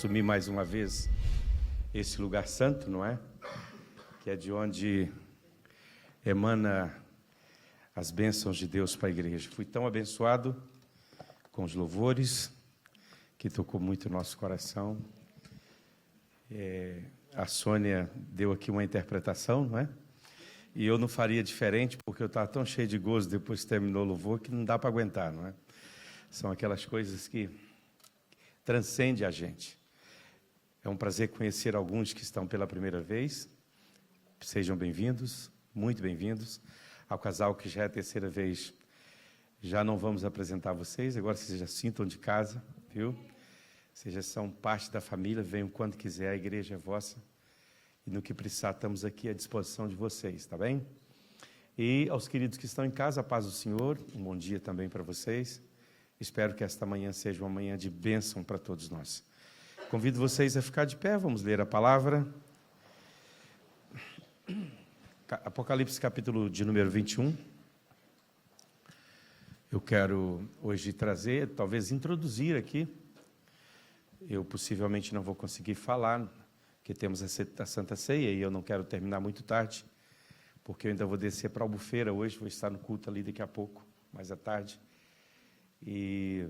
assumir mais uma vez esse lugar santo, não é? Que é de onde emana as bênçãos de Deus para a igreja. Fui tão abençoado com os louvores, que tocou muito o nosso coração. A Sônia deu aqui uma interpretação, não é? E eu não faria diferente, porque eu estava tão cheio de gozo depois que terminou o louvor, que não dá para aguentar, não é? São aquelas coisas que transcendem a gente. É um prazer conhecer alguns que estão pela primeira vez. Sejam bem-vindos, muito bem-vindos. Ao casal que já é a terceira vez, já não vamos apresentar vocês, agora vocês já sintam de casa, viu? Vocês já são parte da família, venham quando quiser, a igreja é vossa. E no que precisar, estamos aqui à disposição de vocês, tá bem? E aos queridos que estão em casa, a paz do Senhor, um bom dia também para vocês. Espero que esta manhã seja uma manhã de bênção para todos nós. Convido vocês a ficar de pé, vamos ler a palavra. Apocalipse, capítulo de número 21. Eu quero hoje trazer, talvez introduzir aqui. Eu possivelmente não vou conseguir falar, porque temos a Santa Ceia e eu não quero terminar muito tarde, porque eu ainda vou descer para a Albufeira hoje, vou estar no culto ali daqui a pouco, mais à tarde. E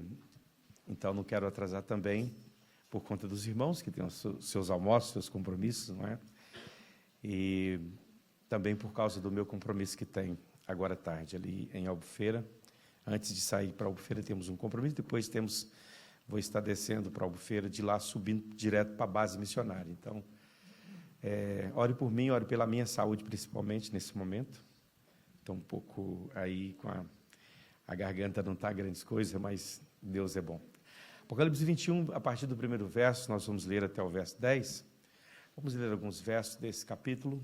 então não quero atrasar também, por conta dos irmãos que têm os seus almoços, seus compromissos, não é? E também por causa do meu compromisso que tem agora à tarde ali em Albufeira. Antes de sair para Albufeira temos um compromisso, depois vou estar descendo para Albufeira, de lá subindo direto para a base missionária. Então, ore por mim, ore pela minha saúde, principalmente nesse momento. Estou um pouco aí com a garganta não está grandes coisas, mas Deus é bom. Apocalipse 21, a partir do primeiro verso, nós vamos ler até o verso 10. Vamos ler alguns versos desse capítulo.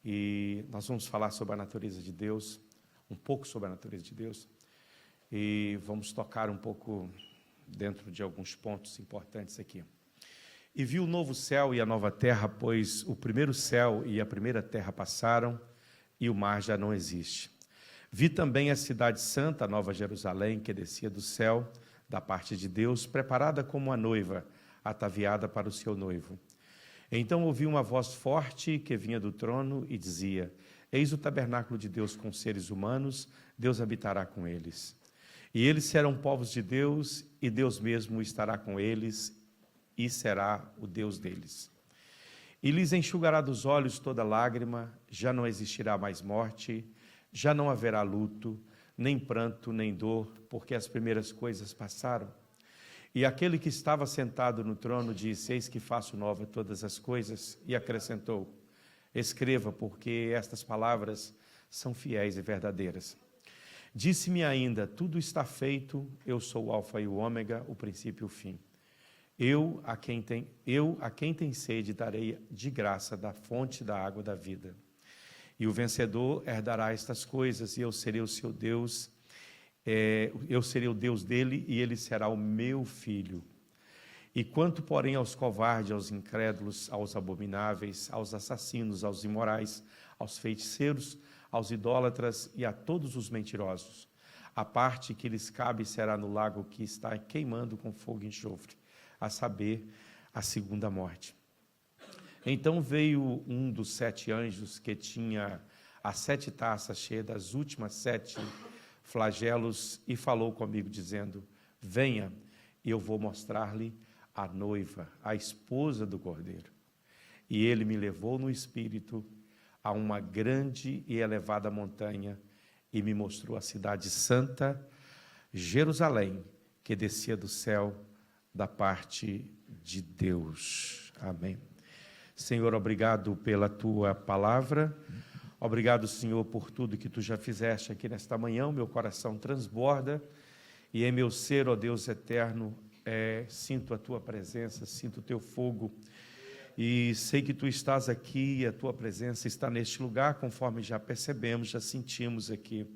E nós vamos falar sobre a natureza de Deus, um pouco sobre a natureza de Deus. E vamos tocar um pouco dentro de alguns pontos importantes aqui. E vi o novo céu e a nova terra, pois o primeiro céu e a primeira terra passaram, e o mar já não existe. Vi também a cidade santa, a nova Jerusalém, que descia do céu, da parte de Deus, preparada como uma noiva, ataviada para o seu noivo. Então ouvi uma voz forte que vinha do trono e dizia: Eis o tabernáculo de Deus com seres humanos, Deus habitará com eles. E eles serão povos de Deus, e Deus mesmo estará com eles, e será o Deus deles. E lhes enxugará dos olhos toda lágrima, já não existirá mais morte, já não haverá luto, nem pranto, nem dor, porque as primeiras coisas passaram. E aquele que estava sentado no trono disse: Eis que faço nova todas as coisas, e acrescentou: Escreva, porque estas palavras são fiéis e verdadeiras. Disse-me ainda: Tudo está feito, eu sou o Alfa e o Ômega, o princípio e o fim. Eu, a quem tem sede, darei de graça da fonte da água da vida. E o vencedor herdará estas coisas, e eu serei o seu Deus, eu serei o Deus dele, e ele será o meu filho. E quanto, porém, aos covardes, aos incrédulos, aos abomináveis, aos assassinos, aos imorais, aos feiticeiros, aos idólatras e a todos os mentirosos, a parte que lhes cabe será no lago que está queimando com fogo e enxofre, a saber, a segunda morte. Então veio um dos 7 anjos que tinha as 7 taças cheias das últimas 7 flagelos e falou comigo dizendo: Venha, e eu vou mostrar-lhe a noiva, a esposa do Cordeiro. E ele me levou no espírito a uma grande e elevada montanha e me mostrou a cidade santa, Jerusalém, que descia do céu da parte de Deus. Amém. Senhor, obrigado pela tua palavra. Obrigado, Senhor, por tudo que tu já fizeste aqui nesta manhã. O meu coração transborda e em meu ser, ó Deus eterno, sinto a tua presença, sinto o teu fogo e sei que tu estás aqui e a tua presença está neste lugar, conforme já percebemos, já sentimos aqui.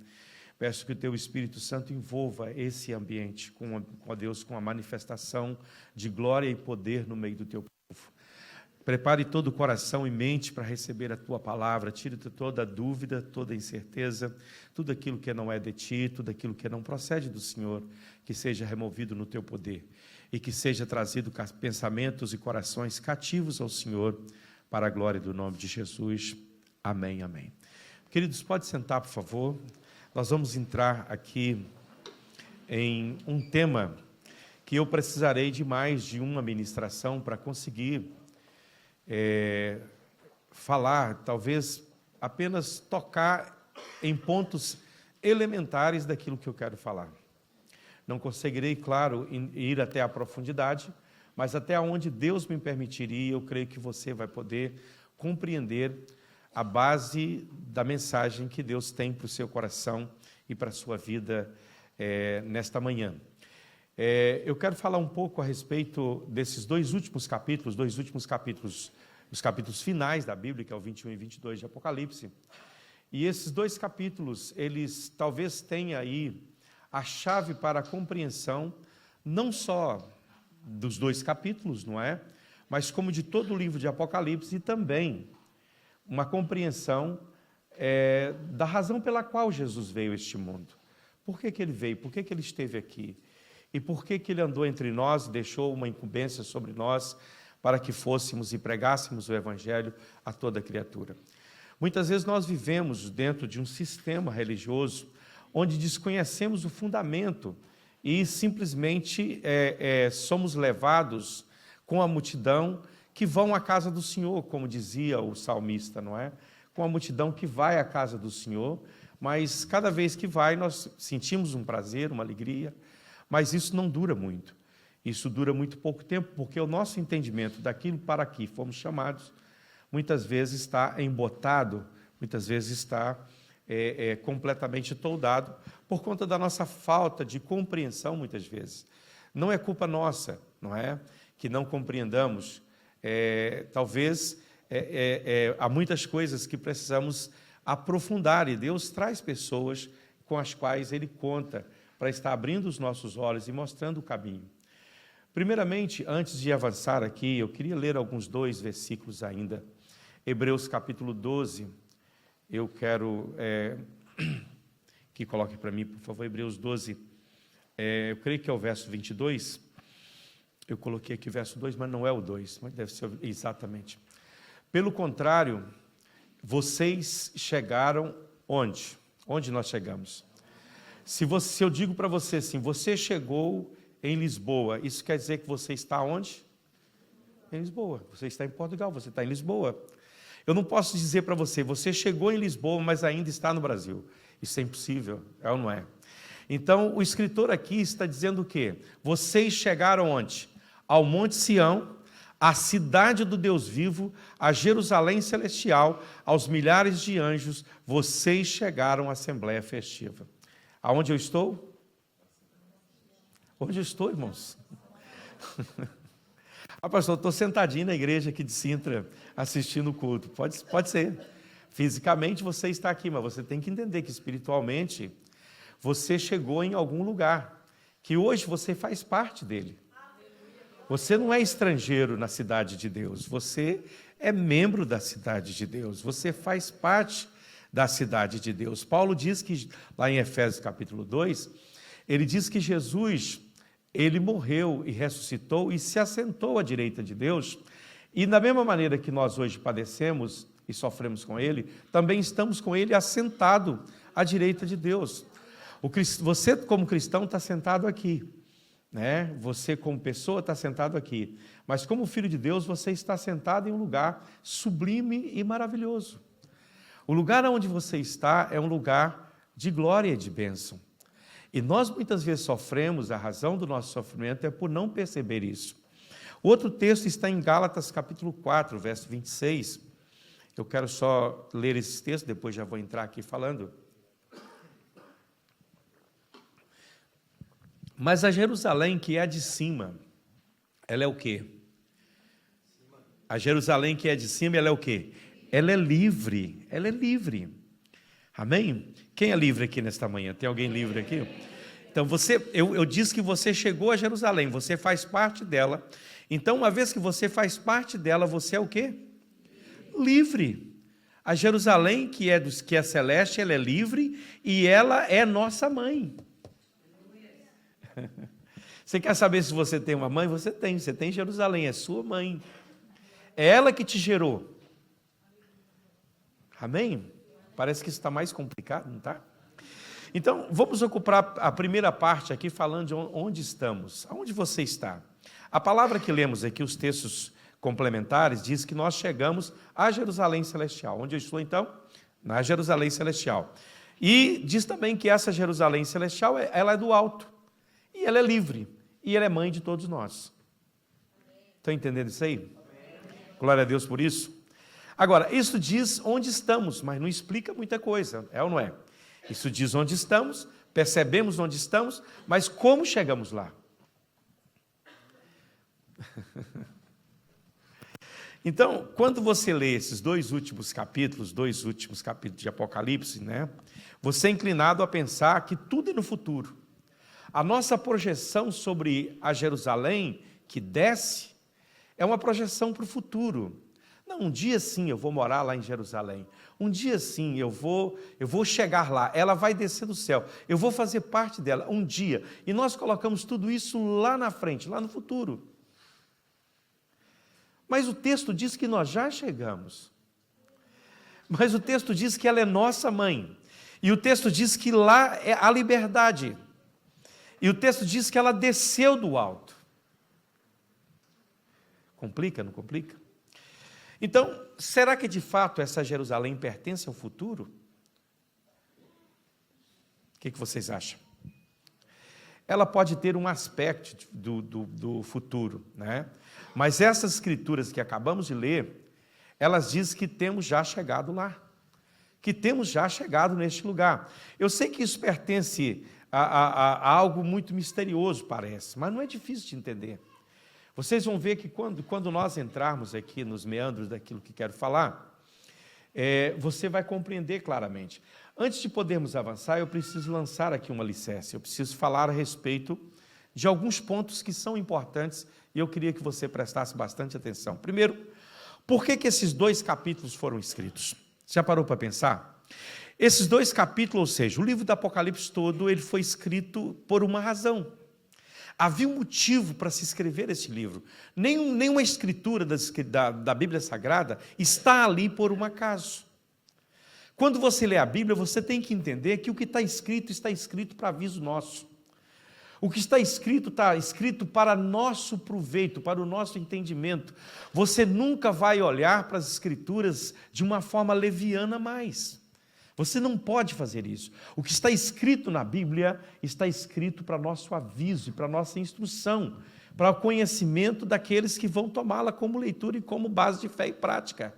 Peço que o teu Espírito Santo envolva esse ambiente, ó Deus, com a manifestação de glória e poder no meio do teu povo. Prepare todo o coração e mente para receber a tua palavra, tire toda a dúvida, toda a incerteza, tudo aquilo que não é de ti, tudo aquilo que não procede do Senhor, que seja removido no teu poder. e que seja trazido pensamentos e corações cativos ao Senhor, para a glória do nome de Jesus. Amém, amém. Queridos, pode sentar, por favor. Nós vamos entrar aqui em um tema que eu precisarei de mais de uma ministração para conseguir falar, talvez apenas tocar em pontos elementares daquilo que eu quero falar. Não conseguirei, claro, ir até a profundidade, mas até onde Deus me permitiria, eu creio que você vai poder compreender a base da mensagem que Deus tem para o seu coração e para a sua vida nesta manhã. Eu quero falar um pouco a respeito desses dois últimos capítulos, os capítulos finais da Bíblia, que é o 21 e 22 de Apocalipse. E esses dois capítulos, eles talvez tenham aí a chave para a compreensão, não só dos dois capítulos, não é? Mas como de todo o livro de Apocalipse, e também uma compreensão da razão pela qual Jesus veio a este mundo. Por que ele veio? Por que ele esteve aqui? E por que ele andou entre nós e deixou uma incumbência sobre nós para que fôssemos e pregássemos o Evangelho a toda criatura? Muitas vezes nós vivemos dentro de um sistema religioso onde desconhecemos o fundamento e simplesmente somos levados com a multidão que vão à casa do Senhor, como dizia o salmista, não é? Com a multidão que vai à casa do Senhor, mas cada vez que vai nós sentimos um prazer, uma alegria, mas isso não dura muito. Isso dura muito pouco tempo, porque o nosso entendimento daquilo para que fomos chamados, muitas vezes está embotado, muitas vezes está completamente toldado, por conta da nossa falta de compreensão, muitas vezes. Não é culpa nossa, não é? Que não compreendamos. Talvez há muitas coisas que precisamos aprofundar, e Deus traz pessoas com as quais Ele conta para estar abrindo os nossos olhos e mostrando o caminho. Primeiramente, antes de avançar aqui, eu queria ler alguns 2 versículos ainda. Hebreus capítulo 12, eu quero que coloque para mim, por favor, Hebreus 12, eu creio que é o verso 22, eu coloquei aqui o verso 2, mas não é o 2, mas deve ser exatamente. Pelo contrário, vocês chegaram onde? Onde nós chegamos? Se eu digo para você assim, você chegou em Lisboa, isso quer dizer que você está onde? Em Lisboa. Você está em Portugal, você está em Lisboa. Eu não posso dizer para você, você chegou em Lisboa, mas ainda está no Brasil. Isso é impossível, é ou não é? Então, o escritor aqui está dizendo o quê? Vocês chegaram onde? Ao Monte Sião, à cidade do Deus vivo, a Jerusalém celestial, aos milhares de anjos, vocês chegaram à Assembleia Festiva. Aonde eu estou? Onde eu estou, irmãos? Pastor, eu estou sentadinho na igreja aqui de Sintra, assistindo o culto. Pode ser. Fisicamente você está aqui, mas você tem que entender que espiritualmente você chegou em algum lugar, que hoje você faz parte dele. Você não é estrangeiro na cidade de Deus, você é membro da cidade de Deus, você faz parte da cidade de Deus. Paulo diz que, lá em Efésios capítulo 2, ele diz que Jesus, ele morreu e ressuscitou e se assentou à direita de Deus, e da mesma maneira que nós hoje padecemos e sofremos com ele, também estamos com ele assentado à direita de Deus. Você, como cristão, está sentado aqui, né? Você, como pessoa, está sentado aqui, mas como filho de Deus, você está sentado em um lugar sublime e maravilhoso. O lugar onde você está é um lugar de glória e de bênção. E nós muitas vezes sofremos, a razão do nosso sofrimento é por não perceber isso. Outro texto está em Gálatas capítulo 4, verso 26. Eu quero só ler esse texto, depois já vou entrar aqui falando. Mas a Jerusalém que é de cima, ela é o quê? A Jerusalém que é de cima, ela é o quê? Ela é livre, ela é livre. Amém? Quem é livre aqui nesta manhã? Tem alguém livre aqui? Então, eu disse que você chegou a Jerusalém, você faz parte dela. Então, uma vez que você faz parte dela, você é o quê? Livre. A Jerusalém, que é celeste, ela é livre e ela é nossa mãe. Você quer saber se você tem uma mãe? Você tem Jerusalém, é sua mãe. É ela que te gerou. Amém? Parece que isso está mais complicado, não está? Então, vamos ocupar a primeira parte aqui falando de onde estamos. Aonde você está? A palavra que lemos aqui, os textos complementares, diz que nós chegamos a Jerusalém Celestial. Onde eu estou, então? Na Jerusalém Celestial. E diz também que essa Jerusalém Celestial, ela é do alto. E ela é livre. E ela é mãe de todos nós. Estão entendendo isso aí? Glória a Deus por isso. Agora, isso diz onde estamos, mas não explica muita coisa, é ou não é? Isso diz onde estamos, percebemos onde estamos, mas como chegamos lá? Então, quando você lê esses dois últimos capítulos de Apocalipse, né, você é inclinado a pensar que tudo é no futuro. A nossa projeção sobre a Jerusalém que desce é uma projeção para o futuro. Não, um dia sim eu vou morar lá em Jerusalém. Um dia sim eu vou chegar lá. Ela vai descer do céu. Eu vou fazer parte dela um dia. E nós colocamos tudo isso lá na frente, lá no futuro. Mas o texto diz que nós já chegamos. Mas o texto diz que ela é nossa mãe. E o texto diz que lá é a liberdade. E o texto diz que ela desceu do alto. Complica, não complica? Então, será que de fato essa Jerusalém pertence ao futuro? O que vocês acham? Ela pode ter um aspecto do futuro, né? Mas essas escrituras que acabamos de ler, elas dizem que temos já chegado lá, que temos já chegado neste lugar. Eu sei que isso pertence a algo muito misterioso, parece, mas não é difícil de entender. Vocês vão ver que quando nós entrarmos aqui nos meandros daquilo que quero falar, você vai compreender claramente. Antes de podermos avançar, eu preciso lançar aqui uma alicerce, eu preciso falar a respeito de alguns pontos que são importantes e eu queria que você prestasse bastante atenção. Primeiro, por que esses dois capítulos foram escritos? Já parou para pensar? Esses dois capítulos, ou seja, o livro do Apocalipse todo, ele foi escrito por uma razão. Havia um motivo para se escrever esse livro. Nenhuma escritura da Bíblia Sagrada está ali por um acaso. Quando você lê a Bíblia, você tem que entender que o que está escrito para aviso nosso. O que está escrito para nosso proveito, para o nosso entendimento. Você nunca vai olhar para as escrituras de uma forma leviana mais. Você não pode fazer isso. O que está escrito na Bíblia está escrito para nosso aviso e para nossa instrução, para o conhecimento daqueles que vão tomá-la como leitura e como base de fé e prática.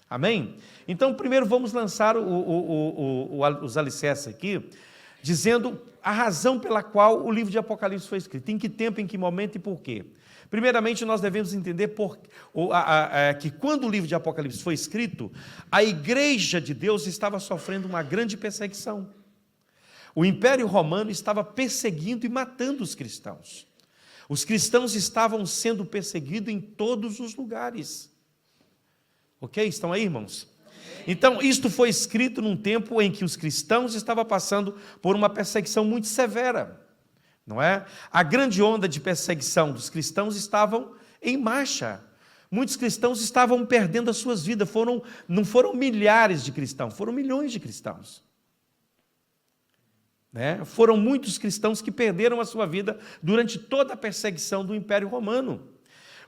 Amém? Então, primeiro vamos lançar os alicerces aqui, dizendo a razão pela qual o livro de Apocalipse foi escrito, em que tempo, em que momento e por quê. Primeiramente, nós devemos entender que quando o livro de Apocalipse foi escrito, a igreja de Deus estava sofrendo uma grande perseguição. O Império Romano estava perseguindo e matando os cristãos. Os cristãos estavam sendo perseguidos em todos os lugares. Ok? Estão aí, irmãos? Então, isto foi escrito num tempo em que os cristãos estavam passando por uma perseguição muito severa. Não é? A grande onda de perseguição dos cristãos estavam em marcha. Muitos cristãos estavam perdendo as suas vidas. Não foram milhares de cristãos, foram milhões de cristãos. Né? Foram muitos cristãos que perderam a sua vida durante toda a perseguição do Império Romano.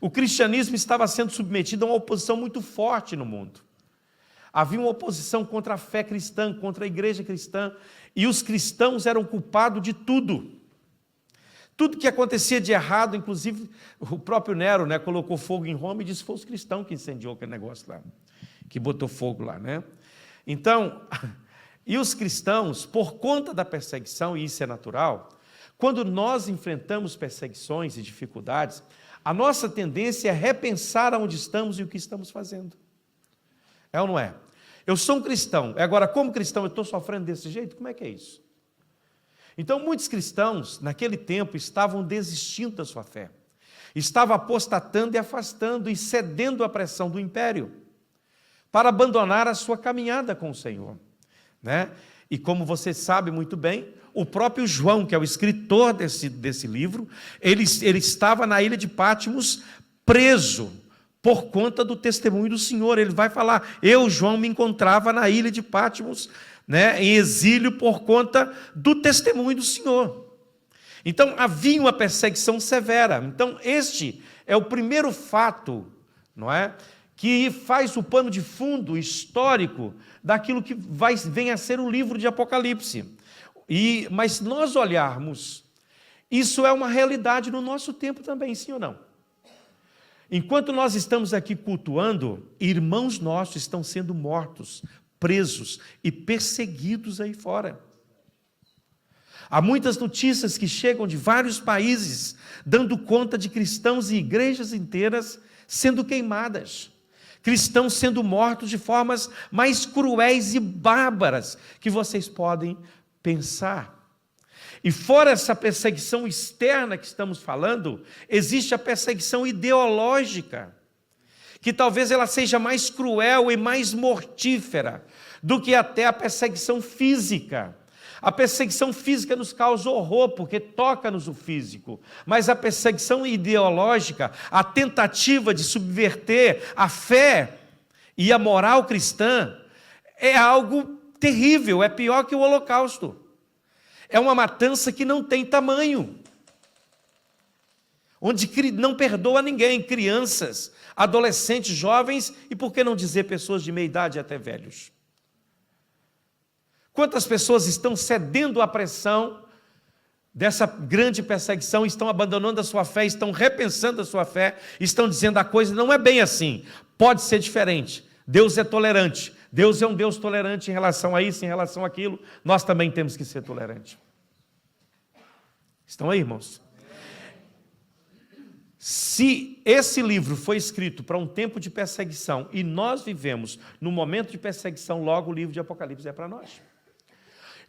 O cristianismo estava sendo submetido a uma oposição muito forte no mundo. Havia uma oposição contra a fé cristã, contra a igreja cristã, e os cristãos eram culpados de tudo. Tudo que acontecia de errado, inclusive o próprio Nero, né, colocou fogo em Roma e disse que foi os cristãos que incendiou aquele negócio lá, que botou fogo lá, né? Então, e os cristãos, por conta da perseguição, e isso é natural, quando nós enfrentamos perseguições e dificuldades, a nossa tendência é repensar aonde estamos e o que estamos fazendo. É ou não é? Eu sou um cristão, agora como cristão eu estou sofrendo desse jeito? Como é que é isso? Então, muitos cristãos, naquele tempo, estavam desistindo da sua fé. Estavam apostatando e afastando e cedendo à pressão do império para abandonar a sua caminhada com o Senhor. Né? E como você sabe muito bem, o próprio João, que é o escritor desse livro, ele estava na ilha de Patmos preso por conta do testemunho do Senhor. Ele vai falar, eu, João, me encontrava na ilha de Patmos, né, em exílio por conta do testemunho do Senhor. Então, havia uma perseguição severa. Então, este é o primeiro fato, não é, que faz o pano de fundo histórico daquilo que vem a ser o livro de Apocalipse. Mas se nós olharmos, isso é uma realidade no nosso tempo também, sim ou não? Enquanto nós estamos aqui cultuando, irmãos nossos estão sendo mortos, presos e perseguidos aí fora. Há muitas notícias que chegam de vários países, dando conta de cristãos e igrejas inteiras sendo queimadas. Cristãos sendo mortos de formas mais cruéis e bárbaras que vocês podem pensar. E fora essa perseguição externa que estamos falando, existe a perseguição ideológica, que talvez ela seja mais cruel e mais mortífera do que até a perseguição física. A perseguição física nos causa horror, porque toca-nos o físico. Mas a perseguição ideológica, a tentativa de subverter a fé e a moral cristã, é algo terrível, é pior que o Holocausto. É uma matança que não tem tamanho. Onde não perdoa ninguém, crianças, adolescentes, jovens e, por que não dizer, pessoas de meia idade até velhos. Quantas pessoas estão cedendo à pressão dessa grande perseguição, estão abandonando a sua fé, estão repensando a sua fé, estão dizendo a coisa não é bem assim, pode ser diferente. Deus é tolerante, Deus é um Deus tolerante em relação a isso, em relação àquilo, nós também temos que ser tolerantes. Estão aí, irmãos? Se esse livro foi escrito para um tempo de perseguição e nós vivemos no momento de perseguição, logo o livro de Apocalipse é para nós.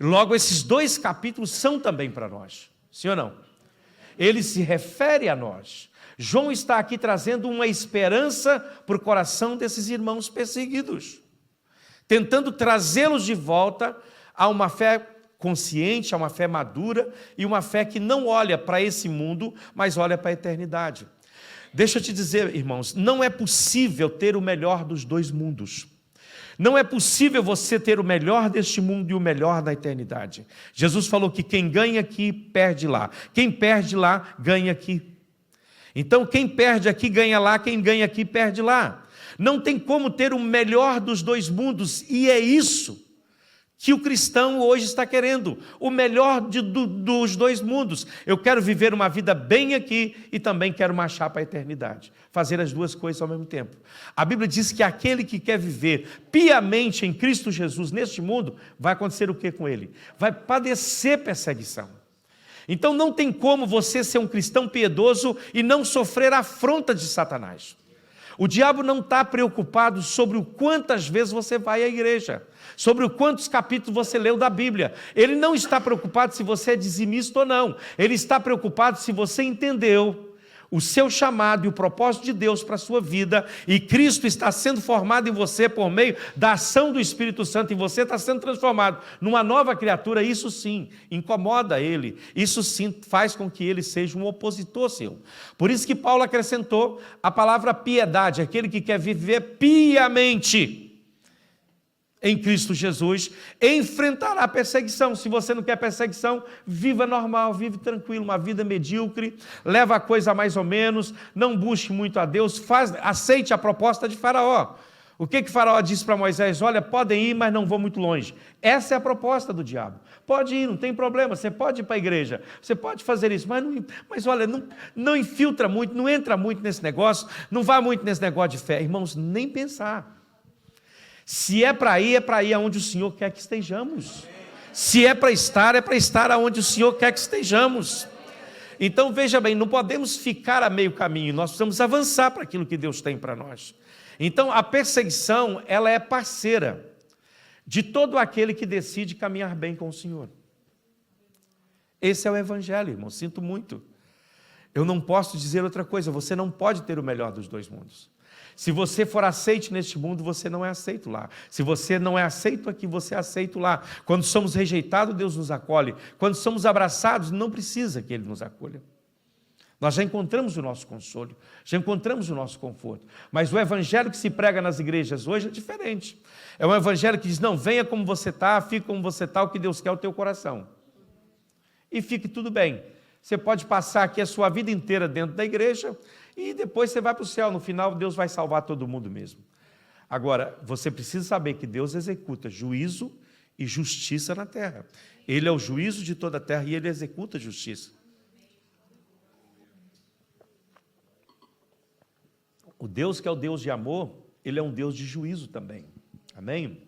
Logo, esses 2 capítulos são também para nós, sim ou não? Ele se refere a nós. João está aqui trazendo uma esperança para o coração desses irmãos perseguidos, tentando trazê-los de volta a uma fé consciente, a uma fé madura e uma fé que não olha para esse mundo, mas olha para a eternidade. Deixa eu te dizer, irmãos, não é possível ter o melhor dos 2 mundos. Não é possível você ter o melhor deste mundo e o melhor da eternidade. Jesus falou que quem ganha aqui, perde lá. Quem perde lá, ganha aqui. Então, quem perde aqui, ganha lá. Quem ganha aqui, perde lá. Não tem como ter o melhor dos 2 mundos. E é isso que o cristão hoje está querendo. O melhor dos 2 mundos. Eu quero viver uma vida bem aqui e também quero marchar para a eternidade. Fazer as 2 coisas ao mesmo tempo. A Bíblia diz que aquele que quer viver piamente em Cristo Jesus neste mundo, vai acontecer o que com ele? Vai padecer perseguição. Então não tem como você ser um cristão piedoso e não sofrer a afronta de Satanás. O diabo não está preocupado sobre o quantas vezes você vai à igreja, sobre o quantos capítulos você leu da Bíblia. Ele não está preocupado se você é dizimista ou não. Ele está preocupado se você entendeu o seu chamado e o propósito de Deus para a sua vida, e Cristo está sendo formado em você por meio da ação do Espírito Santo, e você está sendo transformado numa nova criatura. Isso sim incomoda ele, isso sim faz com que ele seja um opositor seu. Por isso que Paulo acrescentou a palavra piedade, aquele que quer viver piamente em Cristo Jesus, enfrentará a perseguição. Se você não quer perseguição, viva normal, vive tranquilo, uma vida medíocre, leva a coisa mais ou menos, não busque muito a Deus, aceite a proposta de Faraó. O que Faraó disse para Moisés? Olha, podem ir, mas não vão muito longe. Essa é a proposta do diabo. Pode ir, não tem problema, você pode ir para a igreja, você pode fazer isso, mas olha, não infiltra muito, não entra muito nesse negócio, não vá muito nesse negócio de fé. Irmãos, nem pensar. Se é para ir aonde o Senhor quer que estejamos. Se é para estar aonde o Senhor quer que estejamos. Então, veja bem, não podemos ficar a meio caminho, nós precisamos avançar para aquilo que Deus tem para nós. Então, a perseguição, ela é parceira de todo aquele que decide caminhar bem com o Senhor. Esse é o Evangelho, irmão, sinto muito. Eu não posso dizer outra coisa, você não pode ter o melhor dos 2 mundos. Se você for aceito neste mundo, você não é aceito lá. Se você não é aceito aqui, você é aceito lá. Quando somos rejeitados, Deus nos acolhe. Quando somos abraçados, não precisa que Ele nos acolha. Nós já encontramos o nosso consolo, já encontramos o nosso conforto. Mas o evangelho que se prega nas igrejas hoje é diferente. É um evangelho que diz, não, venha como você está, fique como você está, o que Deus quer é o teu coração. E fique tudo bem. Você pode passar aqui a sua vida inteira dentro da igreja e depois você vai para o céu. No final, Deus vai salvar todo mundo mesmo. Agora, você precisa saber que Deus executa juízo e justiça na terra. Ele é o juízo de toda a terra e Ele executa a justiça. O Deus que é o Deus de amor, Ele é um Deus de juízo também. Amém?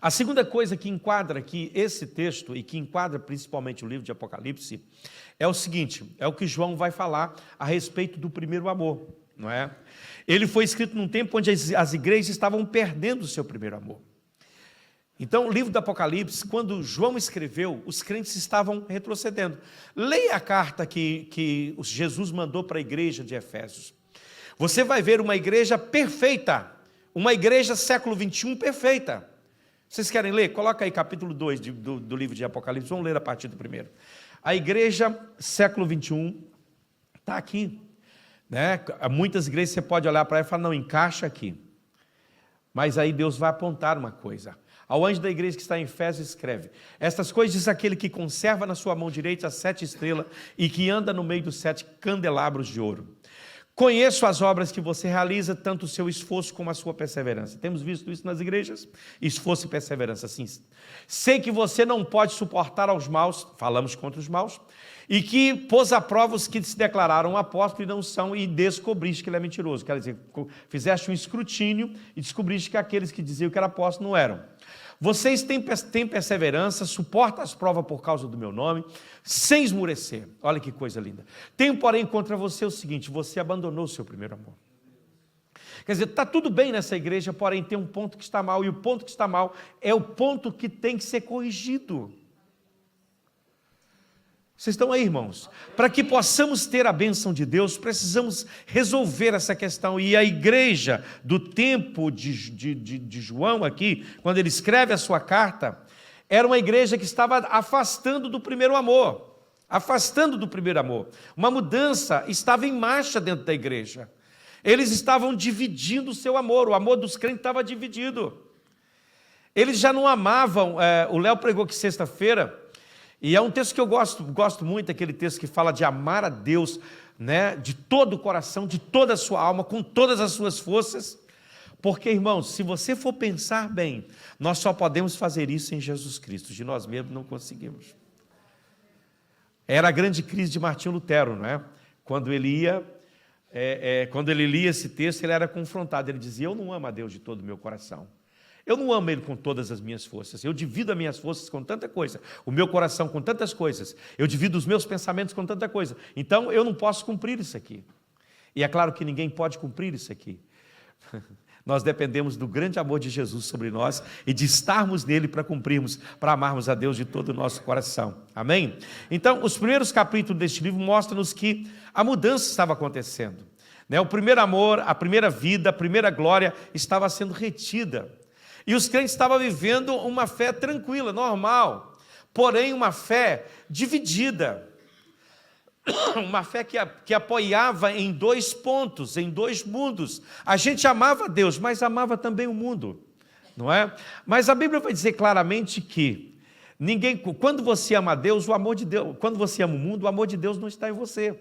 A segunda coisa que enquadra aqui esse texto, e que enquadra principalmente o livro de Apocalipse, é o seguinte, é o que João vai falar a respeito do primeiro amor, não é? Ele foi escrito num tempo onde as igrejas estavam perdendo o seu primeiro amor. Então, o livro do Apocalipse, quando João escreveu, os crentes estavam retrocedendo. Leia a carta que Jesus mandou para a igreja de Efésios. Você vai ver uma igreja perfeita, uma igreja século 21 perfeita. Vocês querem ler? Coloca aí capítulo 2 do livro de Apocalipse, vamos ler a partir do primeiro. A igreja século 21 está aqui. Né? Muitas igrejas você pode olhar para ela e falar, não, encaixa aqui. Mas aí Deus vai apontar uma coisa. Ao anjo da igreja que está em Efésios escreve, estas coisas diz aquele que conserva na sua mão direita as 7 estrelas e que anda no meio dos 7 candelabros de ouro. Conheço as obras que você realiza, tanto o seu esforço como a sua perseverança. Temos visto isso nas igrejas? Esforço e perseverança, sim. Sei que você não pode suportar aos maus, falamos contra os maus, e que pôs à prova os que se declararam apóstolos e não são, e descobriste que ele é mentiroso. Quer dizer, fizeste um escrutínio e descobriste que aqueles que diziam que era apóstolo não eram. Vocês têm perseverança, suportam as provas por causa do meu nome, sem esmurecer. Olha que coisa linda. Tenho, porém, contra você o seguinte, você abandonou o seu primeiro amor. Quer dizer, está tudo bem nessa igreja, porém tem um ponto que está mal, e o ponto que está mal é o ponto que tem que ser corrigido. Vocês estão aí, irmãos? Para que possamos ter a bênção de Deus, precisamos resolver essa questão. E a igreja do tempo de João aqui, quando ele escreve a sua carta, era uma igreja que estava afastando do primeiro amor. Afastando do primeiro amor. Uma mudança estava em marcha dentro da igreja. Eles estavam dividindo o seu amor, o amor dos crentes estava dividido. Eles já não amavam, o Léo pregou aqui sexta-feira, e é um texto que eu gosto muito, aquele texto que fala de amar a Deus, né, de todo o coração, de toda a sua alma, com todas as suas forças. Porque, irmãos, se você for pensar bem, nós só podemos fazer isso em Jesus Cristo, de nós mesmos não conseguimos. Era a grande crise de Martinho Lutero, não é? Quando ele lia esse texto, ele era confrontado, ele dizia, eu não amo a Deus de todo o meu coração. Eu não amo Ele com todas as minhas forças, eu divido as minhas forças com tanta coisa, o meu coração com tantas coisas, eu divido os meus pensamentos com tanta coisa, então eu não posso cumprir isso aqui. E é claro que ninguém pode cumprir isso aqui. Nós dependemos do grande amor de Jesus sobre nós e de estarmos nele para cumprirmos, para amarmos a Deus de todo o nosso coração. Amém? Então, os primeiros capítulos deste livro mostram-nos que a mudança estava acontecendo. O primeiro amor, a primeira vida, a primeira glória estava sendo retida. E os crentes estavam vivendo uma fé tranquila, normal, porém uma fé dividida, uma fé que apoiava em 2 pontos, em 2 mundos. A gente amava Deus, mas amava também o mundo, não é? Mas a Bíblia vai dizer claramente que quando você ama a Deus, o amor de Deus, quando você ama o mundo, o amor de Deus não está em você.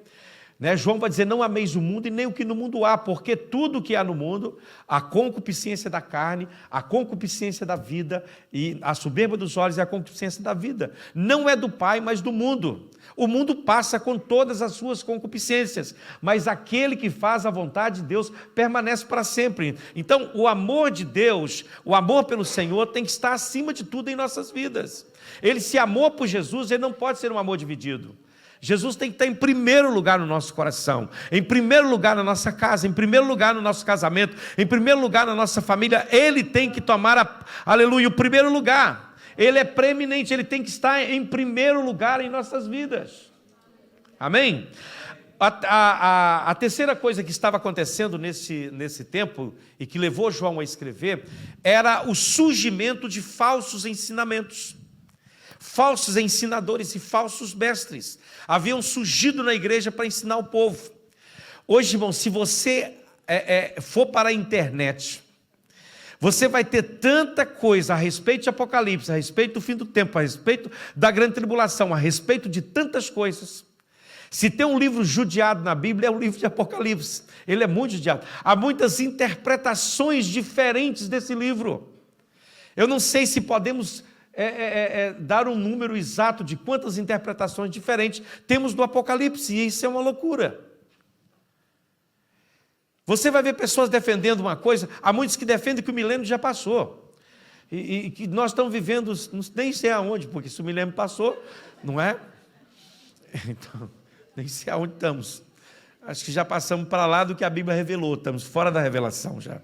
João vai dizer, não ameis o mundo e nem o que no mundo há, porque tudo que há no mundo, a concupiscência da carne, a concupiscência da vida e a soberba dos olhos e a concupiscência da vida, não é do Pai, mas do mundo. O mundo passa com todas as suas concupiscências, mas aquele que faz a vontade de Deus permanece para sempre. Então, o amor de Deus, o amor pelo Senhor tem que estar acima de tudo em nossas vidas. Ele se amou por Jesus, ele não pode ser um amor dividido. Jesus tem que estar em primeiro lugar no nosso coração, em primeiro lugar na nossa casa, em primeiro lugar no nosso casamento, em primeiro lugar na nossa família. Ele tem que tomar, aleluia, o primeiro lugar. Ele é preeminente, ele tem que estar em primeiro lugar em nossas vidas. Amém? A terceira coisa que estava acontecendo nesse tempo e que levou João a escrever era o surgimento de falsos ensinamentos. Falsos ensinadores e falsos mestres haviam surgido na igreja para ensinar o povo. Hoje, irmão, se você for para a internet, você vai ter tanta coisa a respeito de Apocalipse, a respeito do fim do tempo, a respeito da grande tribulação, a respeito de tantas coisas. Se tem um livro judiado na Bíblia, é o livro de Apocalipse. Ele é muito judiado. Há muitas interpretações diferentes desse livro. Eu não sei se podemos dar um número exato de quantas interpretações diferentes temos do Apocalipse, e isso é uma loucura. Você vai ver pessoas defendendo uma coisa, há muitos que defendem que o milênio já passou, e que nós estamos vivendo, nem sei aonde, porque se o milênio passou, não é? Então, nem sei aonde estamos. Acho que já passamos para lá do que a Bíblia revelou, estamos fora da revelação já.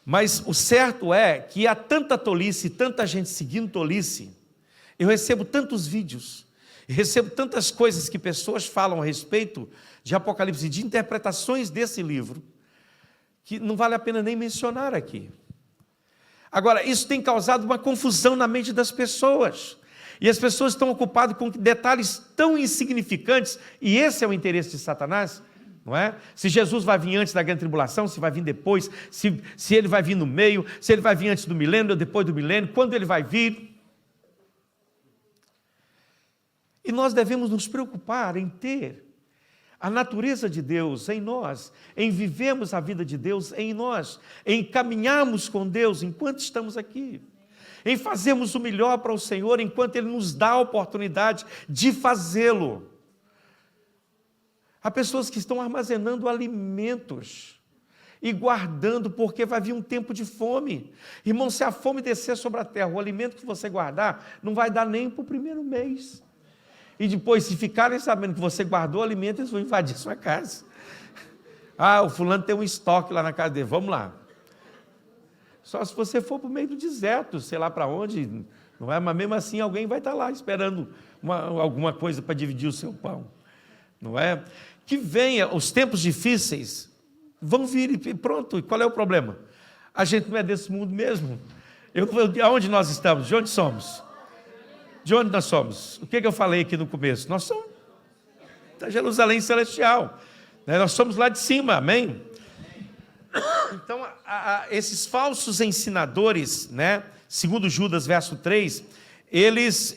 Mas o certo é que há tanta tolice, tanta gente seguindo tolice. Eu recebo tantos vídeos, recebo tantas coisas que pessoas falam a respeito de Apocalipse, de interpretações desse livro, que não vale a pena nem mencionar aqui. Agora, isso tem causado uma confusão na mente das pessoas. E as pessoas estão ocupadas com detalhes tão insignificantes, e esse é o interesse de Satanás, não é? Se Jesus vai vir antes da grande tribulação, se vai vir depois, se ele vai vir no meio, se ele vai vir antes do milênio ou depois do milênio, quando ele vai vir. E nós devemos nos preocupar em ter a natureza de Deus em nós, em vivermos a vida de Deus em nós, em caminharmos com Deus enquanto estamos aqui, em fazermos o melhor para o Senhor enquanto Ele nos dá a oportunidade de fazê-lo. Há pessoas que estão armazenando alimentos e guardando, porque vai vir um tempo de fome. Irmão, se a fome descer sobre a terra, o alimento que você guardar não vai dar nem para o primeiro mês. E depois, se ficarem sabendo que você guardou o alimento, eles vão invadir sua casa. Ah, o fulano tem um estoque lá na casa dele, vamos lá. Só se você for para o meio do deserto, sei lá para onde, não é? Mas mesmo assim alguém vai estar lá esperando alguma coisa para dividir o seu pão, não é? Que venha, os tempos difíceis vão vir e pronto, e qual é o problema? A gente não é desse mundo mesmo. Aonde nós estamos? De onde somos? De onde nós somos? O que eu falei aqui no começo? Nós somos da Jerusalém Celestial, né? Nós somos lá de cima, amém? Então, esses falsos ensinadores, né, segundo Judas, verso 3, eles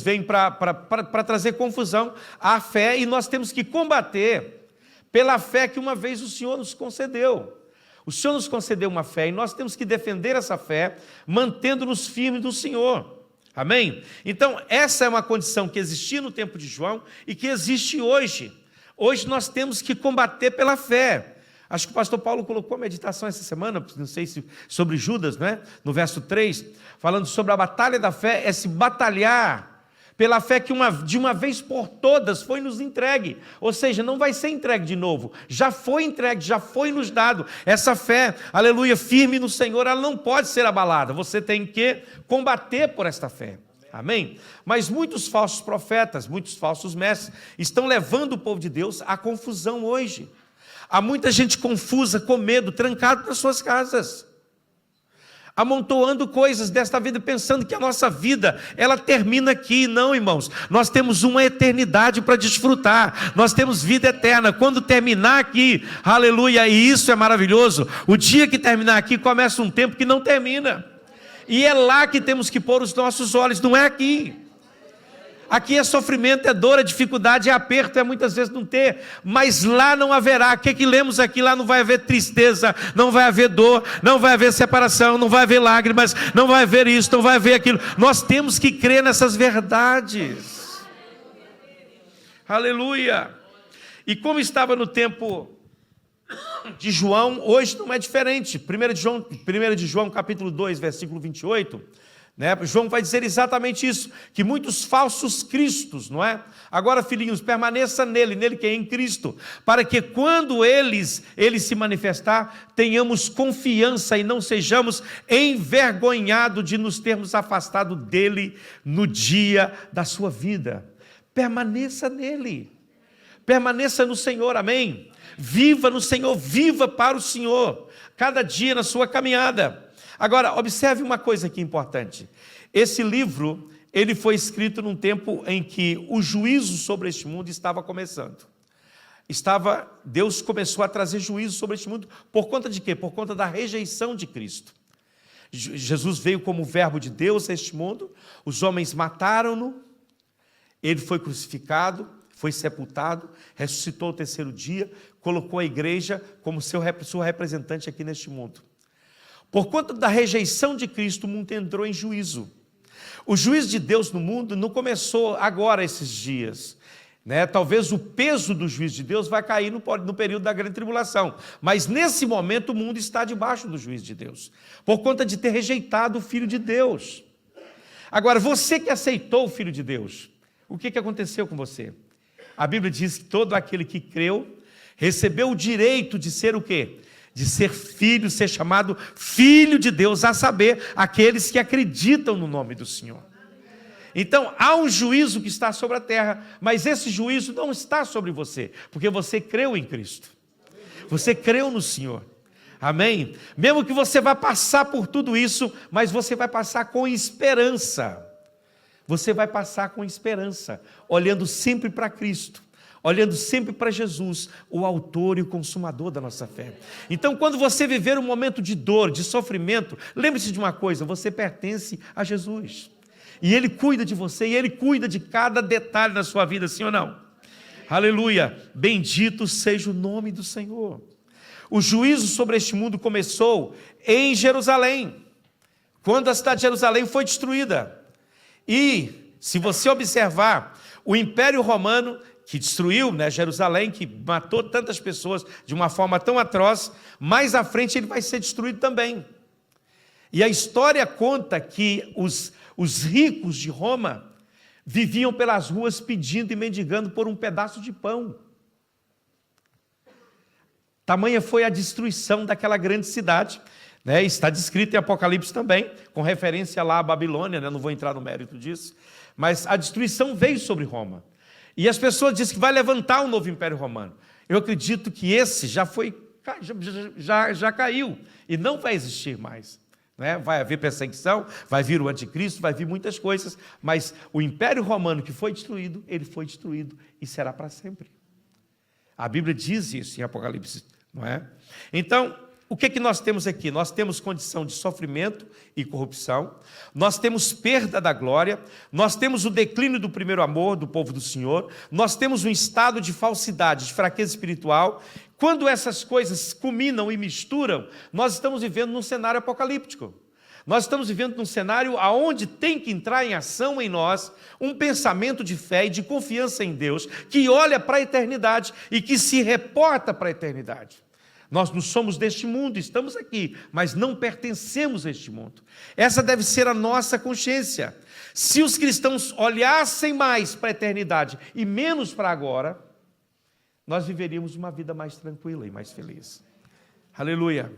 vêm para trazer confusão à fé, e nós temos que combater pela fé que uma vez o Senhor nos concedeu. O Senhor nos concedeu uma fé, e nós temos que defender essa fé, mantendo-nos firmes do Senhor. Amém? Então, essa é uma condição que existia no tempo de João e que existe hoje. Hoje nós temos que combater pela fé. Acho que o pastor Paulo colocou a meditação essa semana, não sei se sobre Judas, né? No verso 3, falando sobre a batalha da fé, é se batalhar pela fé que de uma vez por todas foi nos entregue. Ou seja, não vai ser entregue de novo. Já foi entregue, já foi nos dado. Essa fé, aleluia, firme no Senhor, ela não pode ser abalada. Você tem que combater por esta fé. Amém? Mas muitos falsos profetas, muitos falsos mestres estão levando o povo de Deus à confusão hoje. Há muita gente confusa, com medo, trancado nas suas casas, amontoando coisas desta vida, pensando que a nossa vida, ela termina aqui. Não, irmãos, nós temos uma eternidade para desfrutar, nós temos vida eterna. Quando terminar aqui, aleluia, e isso é maravilhoso, o dia que terminar aqui, começa um tempo que não termina, e é lá que temos que pôr os nossos olhos, não é aqui. Aqui é sofrimento, é dor, é dificuldade, é aperto, é muitas vezes não ter, mas lá não haverá. O que lemos aqui? Lá não vai haver tristeza, não vai haver dor, não vai haver separação, não vai haver lágrimas, não vai haver isso, não vai haver aquilo. Nós temos que crer nessas verdades. Aleluia! E como estava no tempo de João, hoje não é diferente. 1 de João capítulo 2, versículo 28, né? João vai dizer exatamente isso, que muitos falsos cristos, não é? Agora, filhinhos, permaneça nele que é em Cristo, para que quando ele se manifestar, tenhamos confiança e não sejamos envergonhados de nos termos afastado dele no dia da sua vida. Permaneça nele. Permaneça no Senhor, amém? Viva no Senhor, viva para o Senhor, cada dia na sua caminhada. Agora, observe uma coisa aqui importante. Esse livro, ele foi escrito num tempo em que o juízo sobre este mundo estava começando. Deus começou a trazer juízo sobre este mundo, por conta de quê? Por conta da rejeição de Cristo. Jesus veio como verbo de Deus a este mundo, os homens mataram-no, ele foi crucificado, foi sepultado, ressuscitou ao terceiro dia, colocou a igreja como sua representante aqui neste mundo. Por conta da rejeição de Cristo, o mundo entrou em juízo. O juízo de Deus no mundo não começou agora, esses dias, né? Talvez o peso do juízo de Deus vai cair no período da grande tribulação, mas nesse momento o mundo está debaixo do juízo de Deus, por conta de ter rejeitado o Filho de Deus. Agora, você que aceitou o Filho de Deus, o que aconteceu com você? A Bíblia diz que todo aquele que creu, recebeu o direito de ser o quê? De ser filho, ser chamado filho de Deus, a saber, aqueles que acreditam no nome do Senhor. Então, há um juízo que está sobre a terra, mas esse juízo não está sobre você, porque você creu em Cristo. Você creu no Senhor. Amém? Mesmo que você vá passar por tudo isso, mas você vai passar com esperança. Você vai passar com esperança, olhando sempre para Cristo, olhando sempre para Jesus, o autor e o consumador da nossa fé. Então, quando você viver um momento de dor, de sofrimento, lembre-se de uma coisa: você pertence a Jesus. E Ele cuida de você, e Ele cuida de cada detalhe da sua vida, sim ou não? Aleluia! Bendito seja o nome do Senhor. O juízo sobre este mundo começou em Jerusalém, quando a cidade de Jerusalém foi destruída. E, se você observar, o Império Romano, que destruiu, né, Jerusalém, que matou tantas pessoas de uma forma tão atroz, mais à frente ele vai ser destruído também. E a história conta que os ricos de Roma viviam pelas ruas pedindo e mendigando por um pedaço de pão. Tamanha foi a destruição daquela grande cidade, né? Está descrito em Apocalipse também, com referência lá à Babilônia, né? Não vou entrar no mérito disso, mas a destruição veio sobre Roma. E as pessoas dizem que vai levantar um novo Império Romano. Eu acredito que esse já caiu e não vai existir mais. Né? Vai haver perseguição, vai vir o anticristo, vai vir muitas coisas, mas o Império Romano que foi destruído, ele foi destruído e será para sempre. A Bíblia diz isso em Apocalipse, não é? Então, o que nós temos aqui? Nós temos condição de sofrimento e corrupção, nós temos perda da glória, nós temos o declínio do primeiro amor do povo do Senhor, nós temos um estado de falsidade, de fraqueza espiritual. Quando essas coisas culminam e misturam, nós estamos vivendo num cenário apocalíptico. Nós estamos vivendo num cenário onde tem que entrar em ação em nós um pensamento de fé e de confiança em Deus, que olha para a eternidade e que se reporta para a eternidade. Nós não somos deste mundo, estamos aqui, mas não pertencemos a este mundo. Essa deve ser a nossa consciência. Se os cristãos olhassem mais para a eternidade e menos para agora, nós viveríamos uma vida mais tranquila e mais feliz. Aleluia!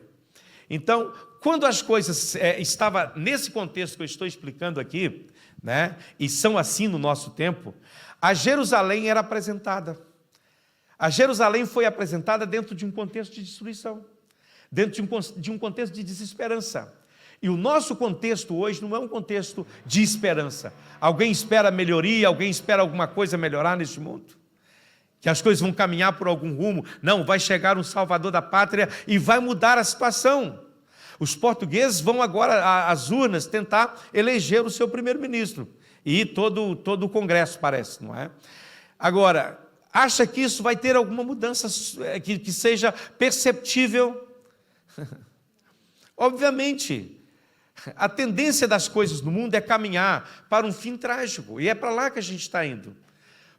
Então, quando as coisas estavam nesse contexto que eu estou explicando aqui, né, e são assim no nosso tempo, a Jerusalém era apresentada. A Jerusalém foi apresentada dentro de um contexto de destruição, dentro de um contexto de desesperança. E o nosso contexto hoje não é um contexto de esperança. Alguém espera melhoria, alguém espera alguma coisa melhorar neste mundo? Que as coisas vão caminhar por algum rumo? Não, vai chegar um Salvador da pátria e vai mudar a situação. Os portugueses vão agora às urnas tentar eleger o seu primeiro-ministro. E todo o Congresso, parece, não é? Agora, acha que isso vai ter alguma mudança que seja perceptível? Obviamente, a tendência das coisas no mundo é caminhar para um fim trágico, e é para lá que a gente está indo,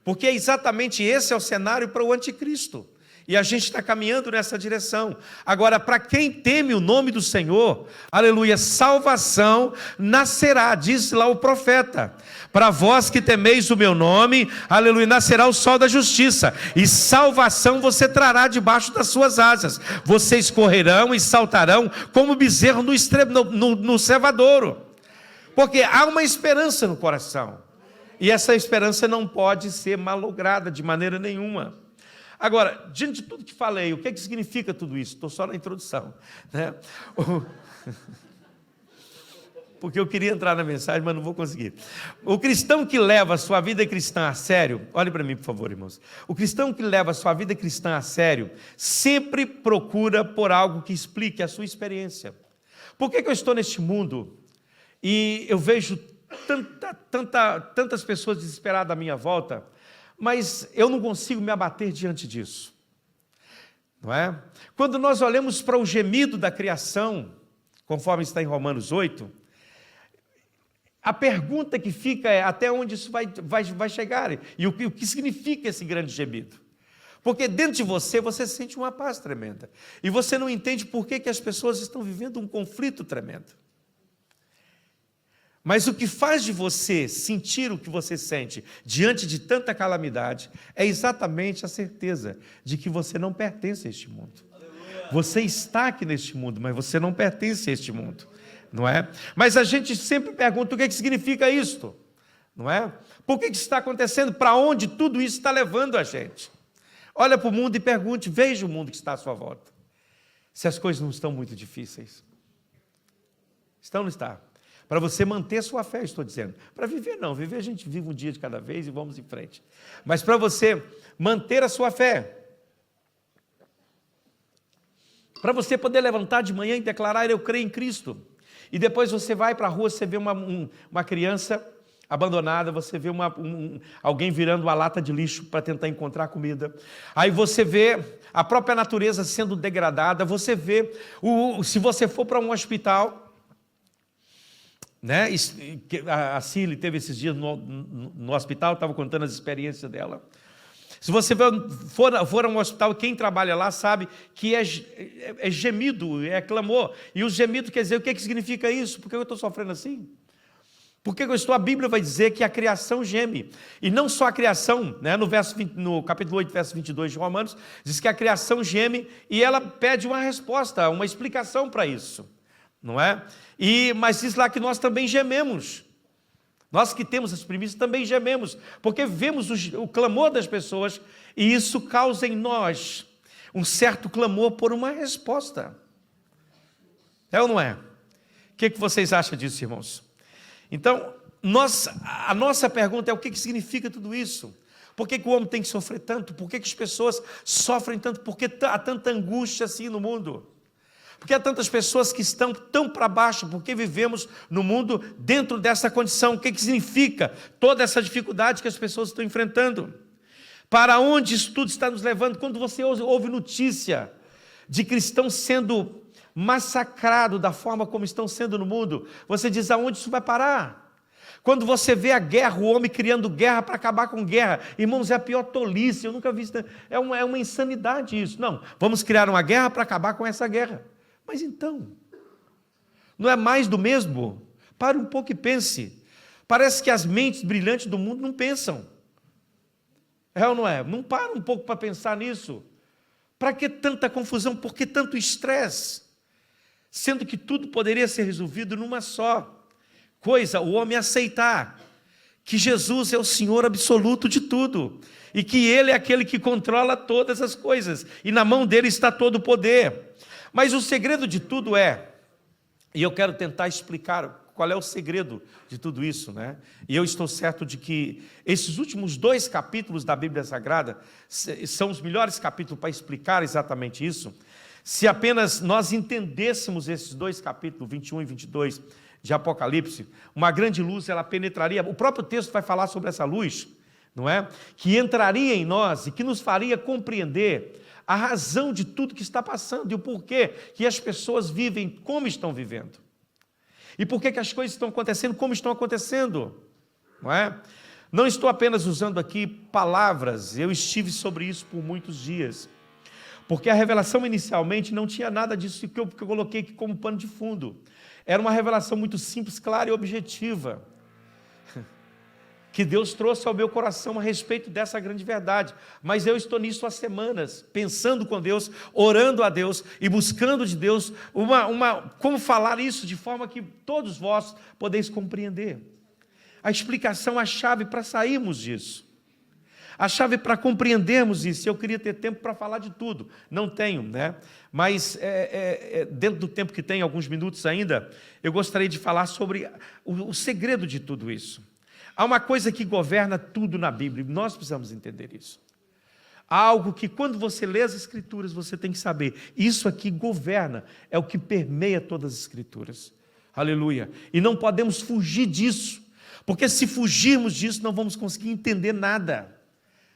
porque exatamente esse é o cenário para o anticristo, e a gente está caminhando nessa direção. Agora, para quem teme o nome do Senhor, aleluia, salvação nascerá, diz lá o profeta: para vós que temeis o meu nome, aleluia, nascerá o sol da justiça, e salvação você trará debaixo das suas asas, vocês correrão e saltarão como bezerro no cevadouro, porque há uma esperança no coração, e essa esperança não pode ser malograda de maneira nenhuma. Agora, diante de tudo que falei, o que significa tudo isso? Estou só na introdução, né? Porque eu queria entrar na mensagem, mas não vou conseguir. O cristão que leva a sua vida cristã a sério, olhe para mim, por favor, irmãos. O cristão que leva a sua vida cristã a sério, sempre procura por algo que explique a sua experiência. Por que eu estou neste mundo e eu vejo tantas pessoas desesperadas à minha volta, mas eu não consigo me abater diante disso? Não é? Quando nós olhamos para o gemido da criação, conforme está em Romanos 8, a pergunta que fica é até onde isso vai chegar e o que significa esse grande gemido. Porque dentro de você sente uma paz tremenda. E você não entende por que as pessoas estão vivendo um conflito tremendo. Mas o que faz de você sentir o que você sente diante de tanta calamidade é exatamente a certeza de que você não pertence a este mundo. Você está aqui neste mundo, mas você não pertence a este mundo, não é? Mas a gente sempre pergunta o que significa isto, não é? Por que isso está acontecendo? Para onde tudo isso está levando a gente? Olha para o mundo e pergunte, veja o mundo que está à sua volta. Se as coisas não estão muito difíceis. Estão ou não está? Para você manter a sua fé, estou dizendo. Para viver não, viver a gente vive um dia de cada vez e vamos em frente. Mas para você manter a sua fé, para você poder levantar de manhã e declarar, eu creio em Cristo. E depois você vai para a rua, você vê uma criança abandonada, você vê alguém virando uma lata de lixo para tentar encontrar comida. Aí você vê a própria natureza sendo degradada, você vê, se você for para um hospital, né? A Cília teve esses dias no hospital, estava contando as experiências dela. Se você for a um hospital, quem trabalha lá sabe que é gemido, é clamor. E o gemido quer dizer, o que significa isso? Por que eu estou sofrendo assim? Por que a Bíblia vai dizer que a criação geme? E não só a criação, né? No capítulo 8, verso 22 de Romanos, diz que a criação geme e ela pede uma resposta, uma explicação para isso, não é? Mas diz lá que nós também gememos. Nós que temos as primícias também gememos, porque vemos o clamor das pessoas e isso causa em nós um certo clamor por uma resposta. É ou não é? O que vocês acham disso, irmãos? Então, a nossa pergunta é o que significa tudo isso? Por que o homem tem que sofrer tanto? Por que as pessoas sofrem tanto? Por que há tanta angústia assim no mundo? Por que há tantas pessoas que estão tão para baixo? Porque vivemos no mundo dentro dessa condição. O que significa toda essa dificuldade que as pessoas estão enfrentando? Para onde isso tudo está nos levando? Quando você ouve notícia de cristãos sendo massacrado da forma como estão sendo no mundo, você diz, aonde isso vai parar? Quando você vê a guerra, o homem criando guerra para acabar com guerra, irmãos, é a pior tolice, eu nunca vi isso, é uma insanidade isso. Não, vamos criar uma guerra para acabar com essa guerra. Mas então, não é mais do mesmo? Pare um pouco e pense. Parece que as mentes brilhantes do mundo não pensam. É ou não é? Não para um pouco para pensar nisso. Para que tanta confusão? Por que tanto estresse? Sendo que tudo poderia ser resolvido numa só coisa, o homem aceitar que Jesus é o Senhor absoluto de tudo, e que Ele é aquele que controla todas as coisas, e na mão dEle está todo o poder. Mas o segredo de tudo e eu quero tentar explicar qual é o segredo de tudo isso, né? E eu estou certo de que esses últimos 2 capítulos da Bíblia Sagrada são os melhores capítulos para explicar exatamente isso. Se apenas nós entendêssemos esses 2 capítulos, 21 e 22 de Apocalipse, uma grande luz, ela penetraria, o próprio texto vai falar sobre essa luz, não é? Que entraria em nós e que nos faria compreender a razão de tudo que está passando e o porquê que as pessoas vivem como estão vivendo. E por que as coisas estão acontecendo como estão acontecendo, não é? Não estou apenas usando aqui palavras, eu estive sobre isso por muitos dias. Porque a revelação inicialmente não tinha nada disso que eu coloquei aqui como pano de fundo. Era uma revelação muito simples, clara e objetiva, que Deus trouxe ao meu coração a respeito dessa grande verdade. Mas eu estou nisso há semanas, pensando com Deus, orando a Deus e buscando de Deus como falar isso de forma que todos vós podeis compreender. A explicação, a chave para sairmos disso. A chave para compreendermos isso, eu queria ter tempo para falar de tudo, não tenho, né? Mas dentro do tempo que tem, alguns minutos ainda, eu gostaria de falar sobre o segredo de tudo isso. Há uma coisa que governa tudo na Bíblia, e nós precisamos entender isso. Há algo que quando você lê as Escrituras, você tem que saber, isso aqui governa, é o que permeia todas as Escrituras. Aleluia. E não podemos fugir disso, porque se fugirmos disso, não vamos conseguir entender nada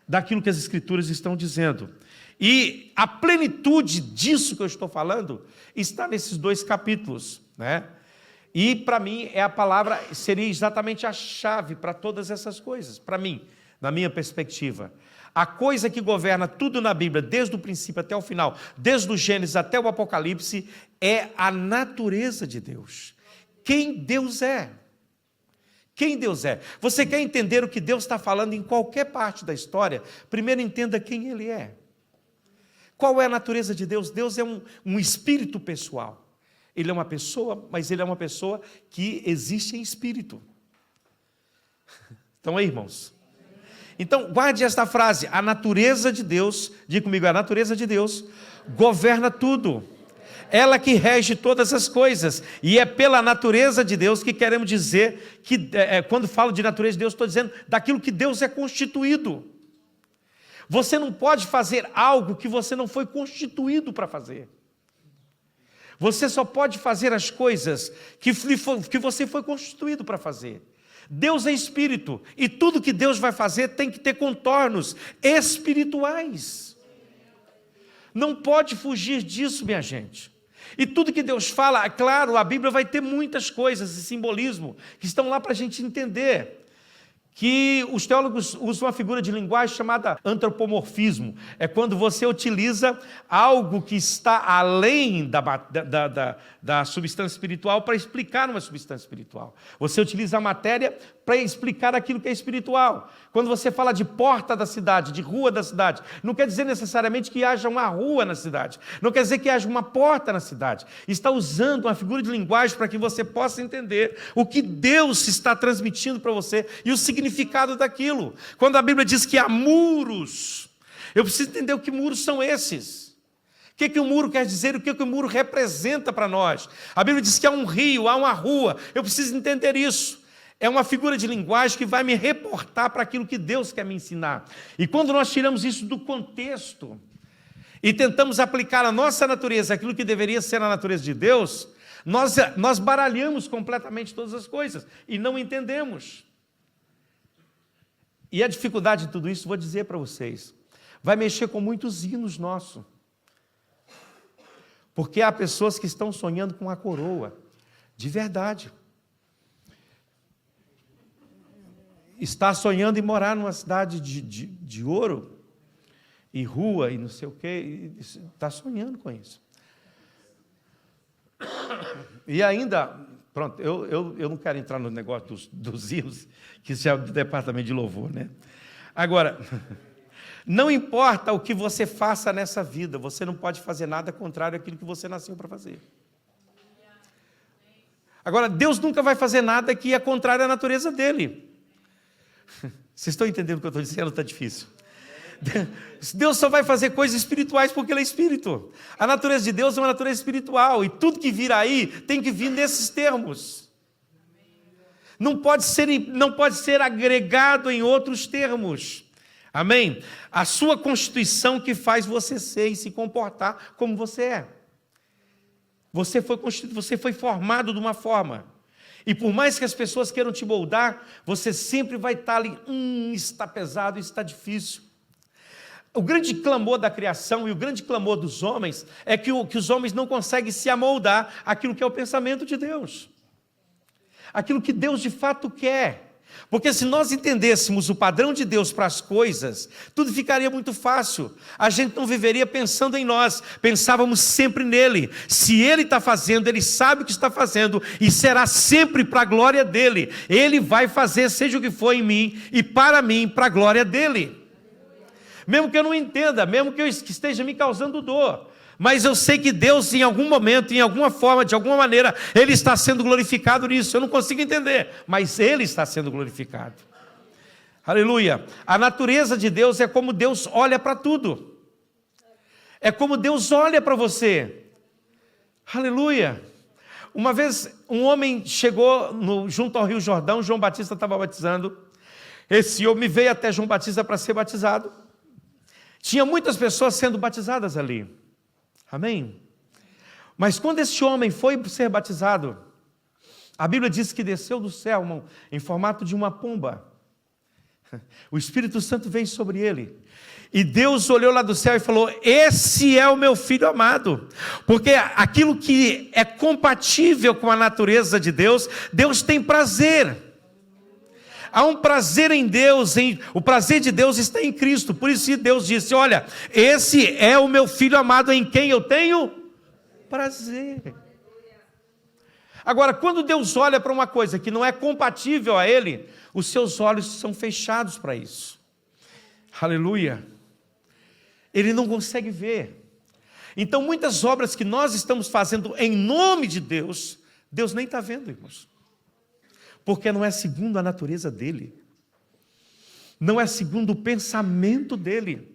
daquilo que as Escrituras estão dizendo. E a plenitude disso que eu estou falando está nesses 2 capítulos, né? E para mim a palavra seria exatamente a chave para todas essas coisas, para mim, na minha perspectiva. A coisa que governa tudo na Bíblia, desde o princípio até o final, desde o Gênesis até o Apocalipse, é a natureza de Deus. Quem Deus é. Quem Deus é. Você quer entender o que Deus está falando em qualquer parte da história? Primeiro entenda quem Ele é. Qual é a natureza de Deus? Deus é um espírito pessoal. Ele é uma pessoa, mas Ele é uma pessoa que existe em espírito. Então, irmãos. Então, guarde esta frase, a natureza de Deus, diga comigo, a natureza de Deus governa tudo. Ela que rege todas as coisas, e é pela natureza de Deus que queremos dizer, que quando falo de natureza de Deus, estou dizendo daquilo que Deus é constituído. Você não pode fazer algo que você não foi constituído para fazer. Você só pode fazer as coisas que você foi constituído para fazer. Deus é espírito, e tudo que Deus vai fazer tem que ter contornos espirituais. Não pode fugir disso, minha gente. E tudo que Deus fala, é claro, a Bíblia vai ter muitas coisas e simbolismo que estão lá para a gente entender. Que os teólogos usam uma figura de linguagem chamada antropomorfismo. É quando você utiliza algo que está além da substância espiritual para explicar uma substância espiritual. Você utiliza a matéria para explicar aquilo que é espiritual. Quando você fala de porta da cidade, de rua da cidade, não quer dizer necessariamente que haja uma rua na cidade. Não quer dizer que haja uma porta na cidade. Está usando uma figura de linguagem para que você possa entender o que Deus está transmitindo para você e o significado daquilo. Quando a Bíblia diz que há muros, eu preciso entender o que muros são esses. O que o muro quer dizer, o que o muro representa para nós. A Bíblia diz que há um rio, há uma rua, eu preciso entender isso. É uma figura de linguagem que vai me reportar para aquilo que Deus quer me ensinar. E quando nós tiramos isso do contexto e tentamos aplicar a nossa natureza, aquilo que deveria ser a natureza de Deus, nós baralhamos completamente todas as coisas e não entendemos. E a dificuldade de tudo isso, vou dizer para vocês, vai mexer com muitos hinos nossos. Porque há pessoas que estão sonhando com a coroa, de verdade. Está sonhando em morar numa cidade de ouro, e rua, e não sei o quê, está sonhando com isso. E ainda, pronto, eu não quero entrar no negócio dos hinos, que isso é do departamento de louvor, né? Agora, não importa o que você faça nessa vida, você não pode fazer nada contrário àquilo que você nasceu para fazer. Agora, Deus nunca vai fazer nada que é contrário à natureza dele. Vocês estão entendendo o que eu estou dizendo? Está difícil. Deus só vai fazer coisas espirituais porque Ele é espírito. A natureza de Deus é uma natureza espiritual, e tudo que vir aí tem que vir nesses termos. Não pode ser agregado em outros termos. Amém? A sua constituição que faz você ser e se comportar como você é. Você foi constituído, você foi formado de uma forma. E por mais que as pessoas queiram te moldar, você sempre vai estar ali, está pesado, está difícil. O grande clamor da criação e o grande clamor dos homens é que os homens não conseguem se amoldar àquilo que é o pensamento de Deus. Aquilo que Deus de fato quer. Porque se nós entendêssemos o padrão de Deus para as coisas, tudo ficaria muito fácil. A gente não viveria pensando em nós, pensávamos sempre nele. Se ele está fazendo, ele sabe o que está fazendo, e será sempre para a glória dele. Ele vai fazer, seja o que for em mim, e para mim, para a glória dele. Mesmo que eu não entenda, mesmo que esteja me causando dor. Mas eu sei que Deus, em algum momento, em alguma forma, de alguma maneira, Ele está sendo glorificado nisso. Eu não consigo entender, mas Ele está sendo glorificado. Aleluia. A natureza de Deus é como Deus olha para tudo. É como Deus olha para você. Aleluia. Uma vez um homem chegou junto ao Rio Jordão, João Batista estava batizando. Esse homem veio até João Batista para ser batizado. Tinha muitas pessoas sendo batizadas ali. Amém? Mas quando esse homem foi ser batizado, a Bíblia diz que desceu do céu, irmão, em formato de uma pomba. O Espírito Santo veio sobre ele. E Deus olhou lá do céu e falou: esse é o meu filho amado. Porque aquilo que é compatível com a natureza de Deus, Deus tem prazer. Há um prazer em Deus, o prazer de Deus está em Cristo. Por isso que Deus disse: olha, esse é o meu filho amado em quem eu tenho prazer. Agora, quando Deus olha para uma coisa que não é compatível a Ele, os seus olhos são fechados para isso. Aleluia. Ele não consegue ver. Então, muitas obras que nós estamos fazendo em nome de Deus, Deus nem está vendo, irmãos. Porque não é segundo a natureza dele. Não é segundo o pensamento dele.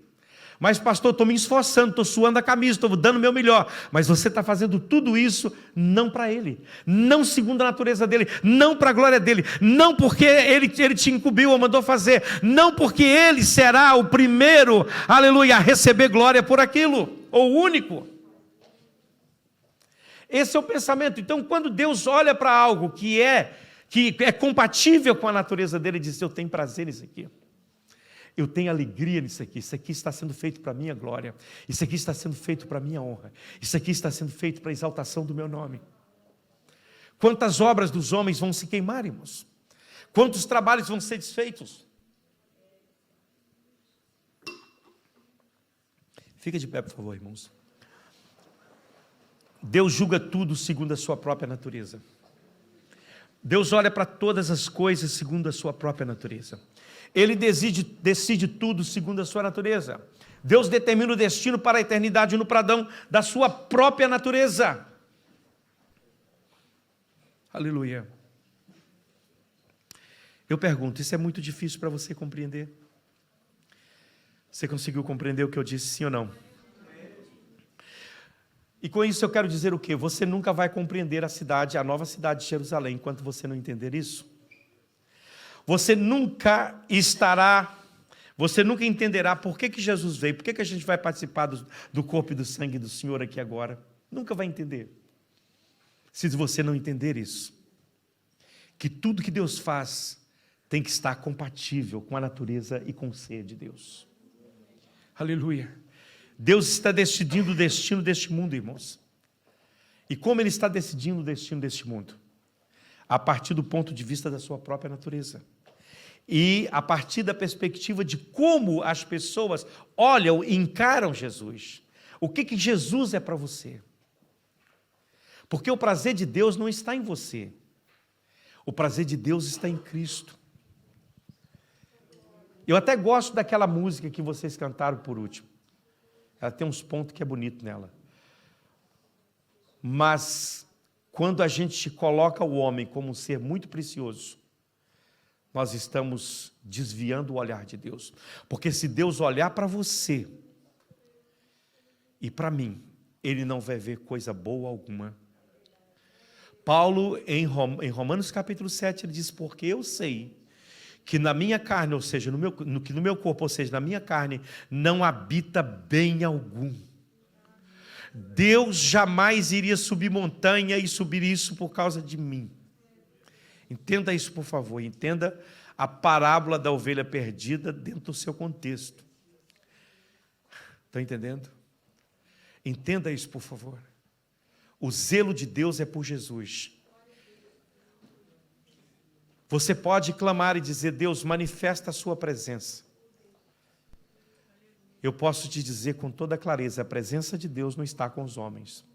Mas, pastor, estou me esforçando, estou suando a camisa, estou dando o meu melhor. Mas você está fazendo tudo isso não para ele. Não segundo a natureza dele. Não para a glória dele. Não porque ele te incumbiu ou mandou fazer. Não porque ele será o primeiro, aleluia, a receber glória por aquilo. Ou o único. Esse é o pensamento. Então, quando Deus olha para algo que é compatível com a natureza dele, ele diz: eu tenho prazer nisso aqui. Eu tenho alegria nisso aqui. Isso aqui está sendo feito para a minha glória. Isso aqui está sendo feito para a minha honra. Isso aqui está sendo feito para a exaltação do meu nome. Quantas obras dos homens vão se queimar, irmãos? Quantos trabalhos vão ser desfeitos? Fica de pé, por favor, irmãos. Deus julga tudo segundo a sua própria natureza. Deus olha para todas as coisas segundo a sua própria natureza. Ele decide tudo segundo a sua natureza. Deus determina o destino para a eternidade no pradão da sua própria natureza. Aleluia. Eu pergunto, isso é muito difícil para você compreender? Você conseguiu compreender o que eu disse, sim ou não? E com isso eu quero dizer o quê? Você nunca vai compreender a nova cidade de Jerusalém, enquanto você não entender isso. Você nunca entenderá por que Jesus veio, por que a gente vai participar do corpo e do sangue do Senhor aqui agora. Nunca vai entender. Se você não entender isso, que tudo que Deus faz tem que estar compatível com a natureza e com o ser de Deus. Aleluia. Deus está decidindo o destino deste mundo, irmãos. E como Ele está decidindo o destino deste mundo? A partir do ponto de vista da sua própria natureza. E a partir da perspectiva de como as pessoas olham e encaram Jesus. O que Jesus é para você? Porque o prazer de Deus não está em você. O prazer de Deus está em Cristo. Eu até gosto daquela música que vocês cantaram por último. Ela tem uns pontos que é bonito nela. Mas quando a gente coloca o homem como um ser muito precioso, nós estamos desviando o olhar de Deus. Porque se Deus olhar para você e para mim, Ele não vai ver coisa boa alguma. Paulo, em Romanos capítulo 7, ele diz: porque eu sei que na minha carne, ou seja, no meu corpo, ou seja, na minha carne, não habita bem algum. Deus jamais iria subir montanha e subir isso por causa de mim. Entenda isso, por favor. Entenda a parábola da ovelha perdida dentro do seu contexto. Estão entendendo? Entenda isso, por favor. O zelo de Deus é por Jesus. Você pode clamar e dizer: Deus, manifesta a sua presença. Eu posso te dizer com toda clareza: a presença de Deus não está com os homens.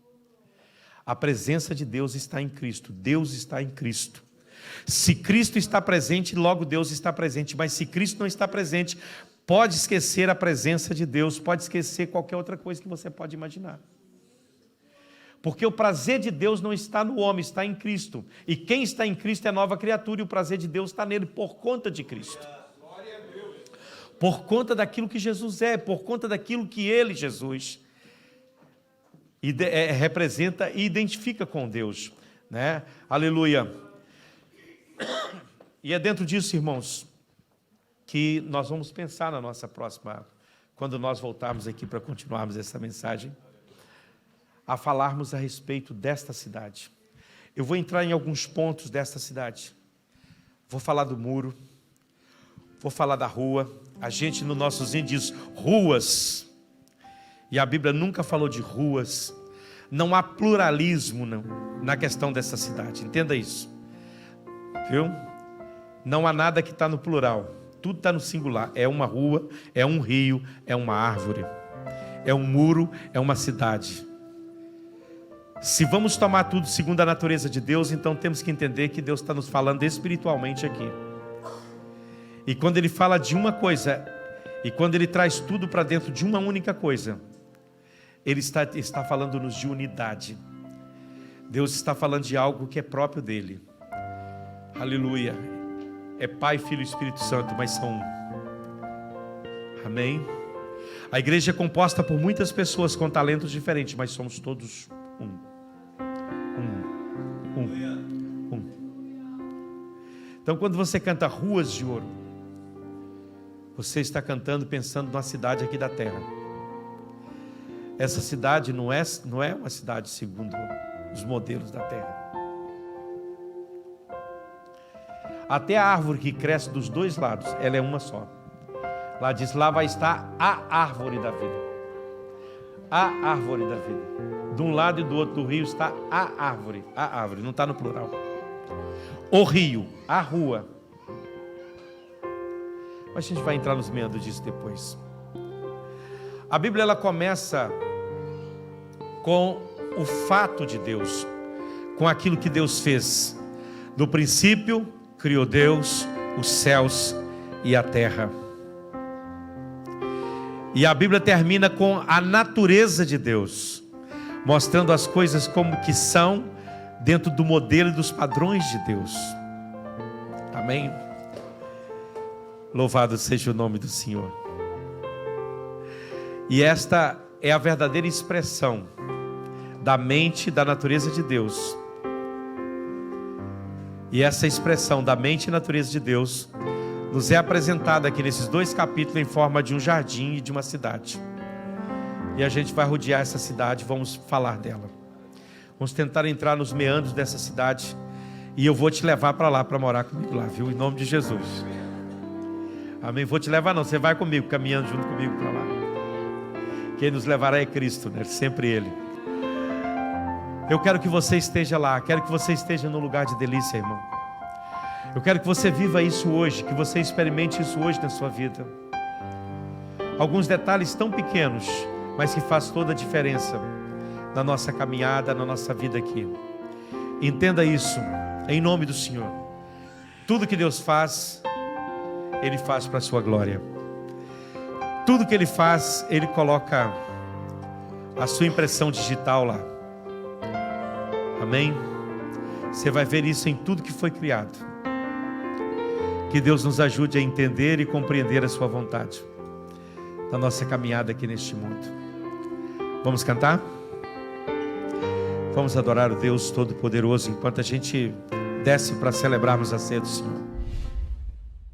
A presença de Deus está em Cristo. Deus está em Cristo. Se Cristo está presente, logo Deus está presente. Mas se Cristo não está presente, pode esquecer a presença de Deus, pode esquecer qualquer outra coisa que você pode imaginar. Porque o prazer de Deus não está no homem, está em Cristo. E quem está em Cristo é nova criatura, e o prazer de Deus está nele por conta de Cristo. por conta daquilo que Jesus é, por conta daquilo que Ele, Jesus, representa e identifica com Deus, né? Aleluia. E é dentro disso, irmãos, que nós vamos pensar na nossa próxima, quando nós voltarmos aqui para continuarmos essa mensagem, a falarmos a respeito desta cidade. Eu vou entrar em alguns pontos desta cidade. Vou falar do muro, vou falar da rua. A gente no nossozinho diz ruas, e a Bíblia nunca falou de ruas. Não há pluralismo na questão dessa cidade, entenda isso, viu? Não há nada que está no plural, tudo está no singular. É uma rua, é um rio, é uma árvore, é um muro, é uma cidade. Se vamos tomar tudo segundo a natureza de Deus, então temos que entender que Deus está nos falando espiritualmente aqui. E quando Ele fala de uma coisa, e quando Ele traz tudo para dentro de uma única coisa, Ele está falando-nos de unidade. Deus está falando de algo que é próprio dEle. Aleluia. É Pai, Filho e Espírito Santo, mas são um. Amém? A igreja é composta por muitas pessoas com talentos diferentes, mas somos todos um. Então, quando você canta Ruas de Ouro, você está cantando pensando numa cidade aqui da terra. Essa cidade não é uma cidade segundo os modelos da terra. Até a árvore que cresce dos dois lados, ela é uma só. Lá diz, lá vai estar a árvore da vida. A árvore da vida. De um lado e do outro do rio está a árvore. A árvore, não está no plural. O rio, a rua. Mas a gente vai entrar nos meandros disso depois. A Bíblia ela começa com o fato de Deus, com aquilo que Deus fez. No princípio, criou Deus os céus e a terra. E a Bíblia termina com a natureza de Deus, mostrando as coisas como que são, dentro do modelo e dos padrões de Deus. Amém? Louvado seja o nome do Senhor. E esta é a verdadeira expressão da mente e da natureza de Deus. E essa expressão da mente e natureza de Deus nos é apresentada aqui nesses 2 capítulos em forma de um jardim e de uma cidade. E a gente vai rodear essa cidade, vamos falar dela. Vamos tentar entrar nos meandros dessa cidade. E eu vou te levar para lá, para morar comigo lá, viu? Em nome de Jesus. Amém? Vou te levar não, você vai comigo, caminhando junto comigo para lá. Quem nos levará é Cristo, né? Sempre Ele. Eu quero que você esteja lá, quero que você esteja no lugar de delícia, irmão. Eu quero que você viva isso hoje, que você experimente isso hoje na sua vida. Alguns detalhes tão pequenos, mas que faz toda a diferença na nossa caminhada, na nossa vida aqui. Entenda isso, em nome do Senhor. Tudo que Deus faz, Ele faz para a sua glória. Tudo que Ele faz, Ele coloca a sua impressão digital lá. Amém? Você vai ver isso em tudo que foi criado. Que Deus nos ajude a entender e compreender a sua vontade na nossa caminhada aqui neste mundo. Vamos cantar? Vamos adorar o Deus Todo-Poderoso enquanto a gente desce para celebrarmos a ceia do Senhor.